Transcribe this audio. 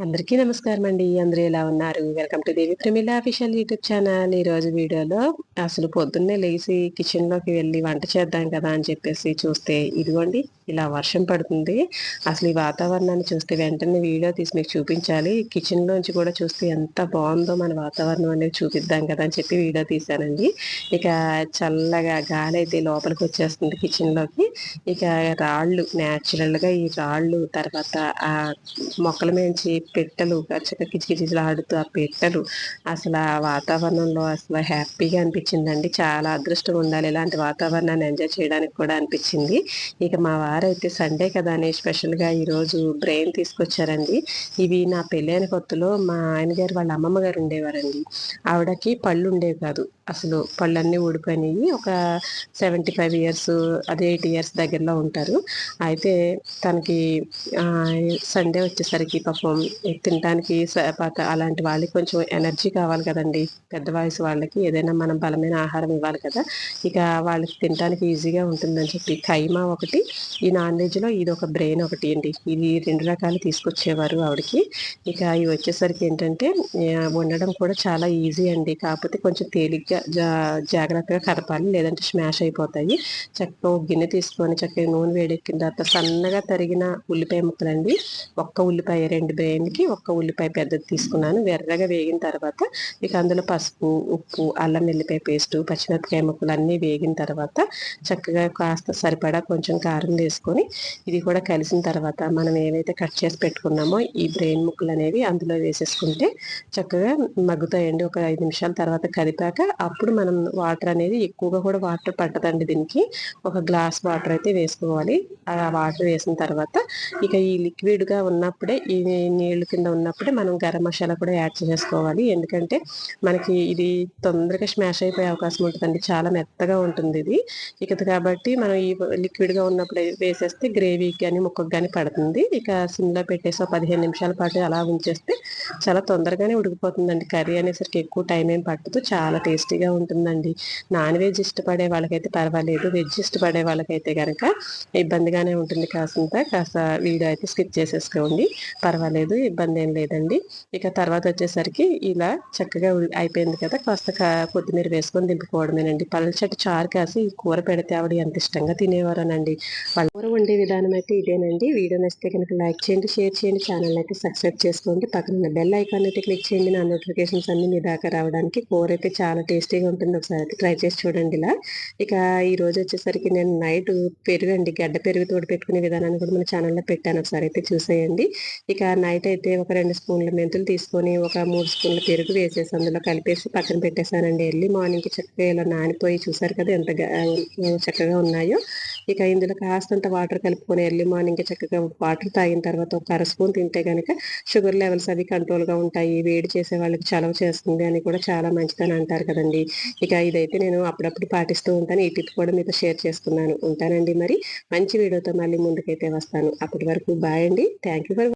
అందరికీ నమస్కారం అండి. అందరూ ఎలా ఉన్నారు? Welcome to Devi Pramila official YouTube channel. ఈరోజు వీడియోలో అసలు పొద్దున్నే లేసి కిచెన్‌లోకి వెళ్లి వంట చేద్దాం కదా అని చెప్పేసి చూస్తే ఇదిగోండి ఇలా వర్షం పడుతుంది. అసలు ఈ వాతావరణాన్ని చూస్తే వెంటనే వీడియో తీసి మీకు చూపించాలి. కిచెన్‌లోంచి కూడా చూస్తే ఎంత బావుందో మన వాతావరణం అనేది చూపిద్దాం కదా అని చెప్పి వీడియో తీశానండి. ఇక చల్లగా గాలైతే లోపలికొచ్చేస్తుంది కిచెన్‌లోకి. ఇక రాళ్ళు నేచురల్‌గా ఈ రాళ్ళు తర్వాత మొక్కల మీంచి పెట్టెలు చక్కగా కిచకిచలాడుతూ ఆ పెట్టెలు అసలు ఆ వాతావరణంలో అసలు హ్యాపీగా అనిపించిందండి. చాలా అదృష్టం ఉండాలి ఇలాంటి వాతావరణాన్ని ఎంజాయ్ చేయడానికి కూడా అనిపించింది. ఇక మా వారైతే సండే కదా అని స్పెషల్‌గా ఈరోజు బ్రెయిన్ తీసుకొచ్చారండి. ఇవి నా పెళ్ళైన కొత్తలో మా ఆయన గారు వాళ్ళ అమ్మమ్మ గారు ఉండేవారండి. ఆవిడకి పళ్ళు ఉండేవి కాదు. అసలు పళ్ళన్నీ ఊడిపోయినాయి. ఒక 75 ఇయర్స్ అదే 80 ఇయర్స్ దగ్గరలో ఉంటారు. అయితే తనకి సండే వచ్చేసరికి పాపం తినటానికి అలాంటి వాళ్ళకి కొంచెం ఎనర్జీ కావాలి కదండీ! పెద్ద వయసు వాళ్ళకి ఏదైనా మనం బలమైన ఆహారం ఇవ్వాలి కదా! ఇక వాళ్ళకి తినటానికి ఈజీగా ఉంటుందని చెప్పి కైమా ఒకటి, ఈ నాన్ వెజ్‌లో ఇదొక బ్రెయిన్ ఒకటి అండి. ఇవి 2 రకాలు తీసుకొచ్చేవారు ఆవిడకి. ఇక ఇవి వచ్చేసరికి ఏంటంటే వండడం కూడా చాలా ఈజీ అండి. కాకపోతే కొంచెం తేలిగ్గా జాగ్రత్తగా కదపాలి. లేదంటే స్మాష్ అయిపోతాయి. చక్కగా ఒక గిన్నె తీసుకొని చక్కగా నూనె వేడెక్కిన తర్వాత సన్నగా తరిగిన ఉల్లిపాయ ముక్కలండి. ఒక్క ఉల్లిపాయ 2 బ్రెయిన్‌కి ఒక్క ఉల్లిపాయ పెద్దది తీసుకున్నాను. ఎర్రగా వేగిన తర్వాత ఇక అందులో పసుపు, ఉప్పు, అల్లం వెల్లిపాయ పేస్టు, పచ్చిమిరపకాయ ముక్కలు అన్నీ వేగిన తర్వాత చక్కగా కాస్త సరిపడా కొంచెం కారం వేసుకొని ఇది కూడా కలిసిన తర్వాత మనం ఏవైతే కట్ చేసి పెట్టుకున్నామో ఈ బ్రెయిన్ ముక్కలు అనేవి అందులో వేసేసుకుంటే చక్కగా మగ్గుతాయండి. ఒక 5 నిమిషాల తర్వాత కదిపాక అప్పుడు మనం వాటర్ అనేది ఎక్కువగా కూడా వాటర్ పట్టదండి దీనికి. ఒక గ్లాస్ వాటర్ అయితే వేసుకోవాలి. ఆ వాటర్ వేసిన తర్వాత ఇక ఈ లిక్విడ్‌గా ఉన్నప్పుడే ఈ నీళ్ళు కింద ఉన్నప్పుడే మనం గరం మసాలా కూడా యాడ్ చేసేసుకోవాలి. ఎందుకంటే మనకి ఇది తొందరగా స్మాష్ అయిపోయే అవకాశం ఉంటదండి. చాలా మెత్తగా ఉంటుంది ఇది. ఇక కాబట్టి మనం ఈ లిక్విడ్‌గా ఉన్నప్పుడే వేసేస్తే గ్రేవీకి గాని, ముక్కకు గాని పడుతుంది. ఇక సిమ్‌లో పెట్టేసి ఒక 15 నిమిషాల పాటు అలా ఉంచేస్తే చాలా తొందరగానే ఉడికిపోతుందండి. కర్రీ అనేసరికి ఎక్కువ టైం ఏం పట్టదు. చాలా టేస్టీగా ఉంటుందండి. నాన్ వెజ్ ఇష్టపడే వాళ్ళకైతే పర్వాలేదు. వెజ్ ఇష్టపడే వాళ్ళకైతే గనక ఇబ్బందిగానే ఉంటుంది కాస్త వీడియో అయితే స్కిప్ చేసేసుకోండి. పర్వాలేదు, ఇబ్బంది ఏం లేదండి. ఇక తర్వాత వచ్చేసరికి ఇలా చక్కగా అయిపోయింది కదా! కాస్త కొత్తిమీర వేసుకొని దింపుకోవడమేనండి. పల్చటి చారు కాసి ఈ కూర పెడితే ఆవిడ ఎంత ఇష్టంగా తినేవారోనండి. వాళ్ళ కూర వండే విధానం అయితే ఇదేనండి. వీడియో నచ్చితే కనుక లైక్ చేయండి, షేర్ చేయండి, ఛానల్ అయితే సబ్స్క్రైబ్ చేసుకోండి. పక్కన బెల్ ఐకాన్ అయితే క్లిక్ చేయండి. నా నోటిఫికేషన్స్ అన్ని మీ దాకా రావడానికి. కూర అయితే చాలా టేస్టీగా ఉంటుంది. ఒకసారి అయితే ట్రై చేసి చూడండి ఇలా. ఇక ఈరోజు వచ్చేసరికి నేను నైట్ పెరుగండి, గడ్డ పెరుగు తోడు పెట్టుకునే విధానాన్ని కూడా మన ఛానల్లో పెట్టాను. ఒకసారి అయితే చూసేయండి. ఇక నైట్ అయితే ఒక 2 స్పూన్ల మెంతులు తీసుకొని ఒక 3 స్పూన్ల పెరుగు వేసేసి అందులో కలిపేసి పక్కన పెట్టేశానండి. ఎర్లీ మార్నింగ్‌కి చక్కగా ఇలా నానిపోయి చూసారు కదా ఎంత చక్కగా ఉన్నాయో. ఇక ఇందులో కాస్తంత వాటర్ కలుపుకొని ఎర్లీ మార్నింగ్‌కి చక్కగా వాటర్ తాగిన తర్వాత ఒక అర స్పూన్ తింటే గనక షుగర్ లెవెల్స్ అవి కంట్రోల్‌గా ఉంటాయి. వేడి చేసే వాళ్ళకి చలవ చేస్తుంది అని కూడా చాలా మంచిదని అంటారు కదండీ! ఇక ఇదైతే నేను అప్పుడప్పుడు పాటిస్తూ ఉంటాను. ఈ టిప్ కూడా మీతో షేర్ చేసుకున్నాను. ఉంటానండి మరి. మంచి వీడియోతో మళ్ళీ ముందుకైతే వస్తాను. అప్పటి వరకు బాయ్ అండి. Thank you for